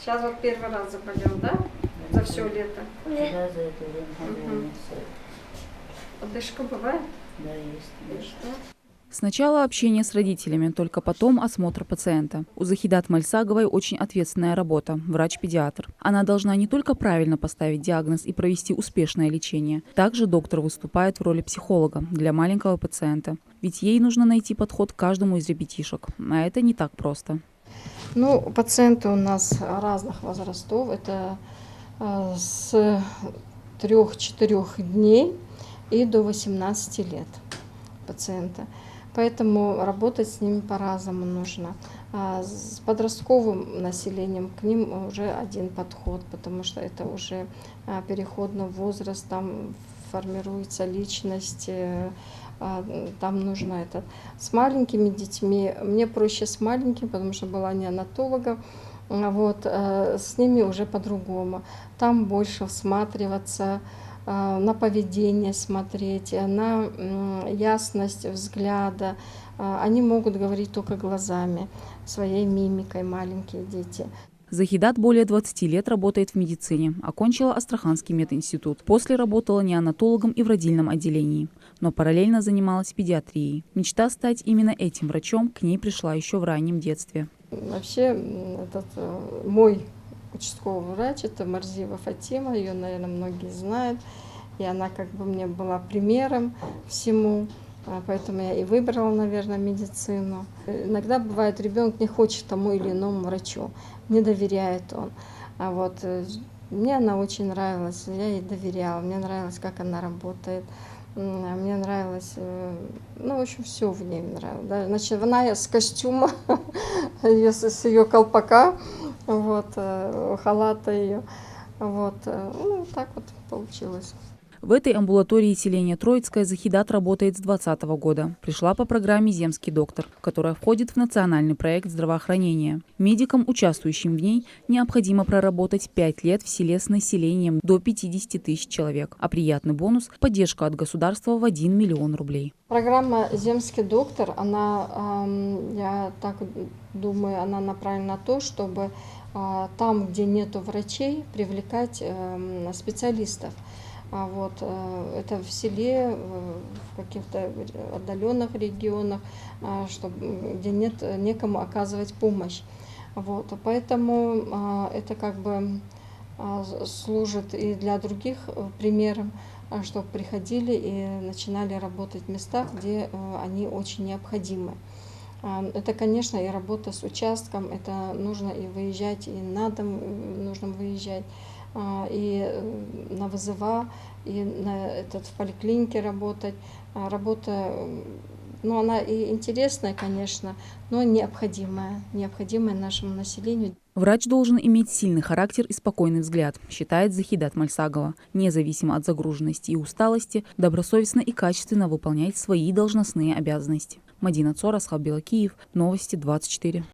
Сейчас вот первый раз заболел, да? За все лето? Да, за это время. Одышка бывает? Да, есть. Сначала общение с родителями, только потом осмотр пациента. У Захидат Мальсаговой очень ответственная работа – врач-педиатр. Она должна не только правильно поставить диагноз и провести успешное лечение. Также доктор выступает в роли психолога для маленького пациента. Ведь ей нужно найти подход к каждому из ребятишек. А это не так просто. Ну, пациенты у нас разных возрастов. Это с 3-4 дней и до 18 лет пациента. Поэтому работать с ними по-разному нужно. С подростковым населением к ним уже один подход, потому что это уже переходный возраст, там формируется личность, там нужно это. С маленькими детьми, мне проще с маленькими, потому что была неонатологом, вот, с ними уже по-другому. Там больше всматриваться, на поведение смотреть, на ясность взгляда. Они могут говорить только глазами, своей мимикой, маленькие дети. Захидат более 20 лет работает в медицине. Окончила Астраханский мединститут. После работала неонатологом и в родильном отделении. Но параллельно занималась педиатрией. Мечта стать именно этим врачом к ней пришла еще в раннем детстве. Вообще, мой участковый врач, это Марзиева Фатима, ее, наверное, многие знают. И она как бы мне была примером всему. Поэтому я и выбрала, наверное, медицину. Иногда бывает, ребенок не хочет тому или иному врачу, не доверяет он. А вот мне она очень нравилась, я ей доверяла, мне нравилось, как она работает. Мне нравилось, ну, в общем, все в ней нравилось. Да? Значит, она с костюма, с ее колпака, вот, халата ее, вот, ну, так вот получилось. В этой амбулатории селения Троицкое Захидат работает с 2020 года. Пришла по программе «Земский доктор», которая входит в национальный проект здравоохранения. Медикам, участвующим в ней, необходимо проработать 5 лет в селе с населением до 50 тысяч человек. А приятный бонус – поддержка от государства в 1 миллион рублей. Программа «Земский доктор», она, я так думаю, она направлена на то, чтобы там, где нету врачей, привлекать специалистов. Вот, это в селе, в каких-то отдаленных регионах, где нет некому оказывать помощь. Вот, поэтому это как бы служит и для других примером, чтобы приходили и начинали работать в местах, где они очень необходимы. Это, конечно, и работа с участком, это нужно и выезжать, и на дом нужно выезжать, и на вызова, и в поликлинике работать. Работа, ну, она и интересная, конечно, но необходимая нашему населению. Врач должен иметь сильный характер и спокойный взгляд, считает Захидат Мальсагова. Независимо от загруженности и усталости, добросовестно и качественно выполнять свои должностные обязанности. Мадина Цора, Асхаб Белакиев, Новости 24.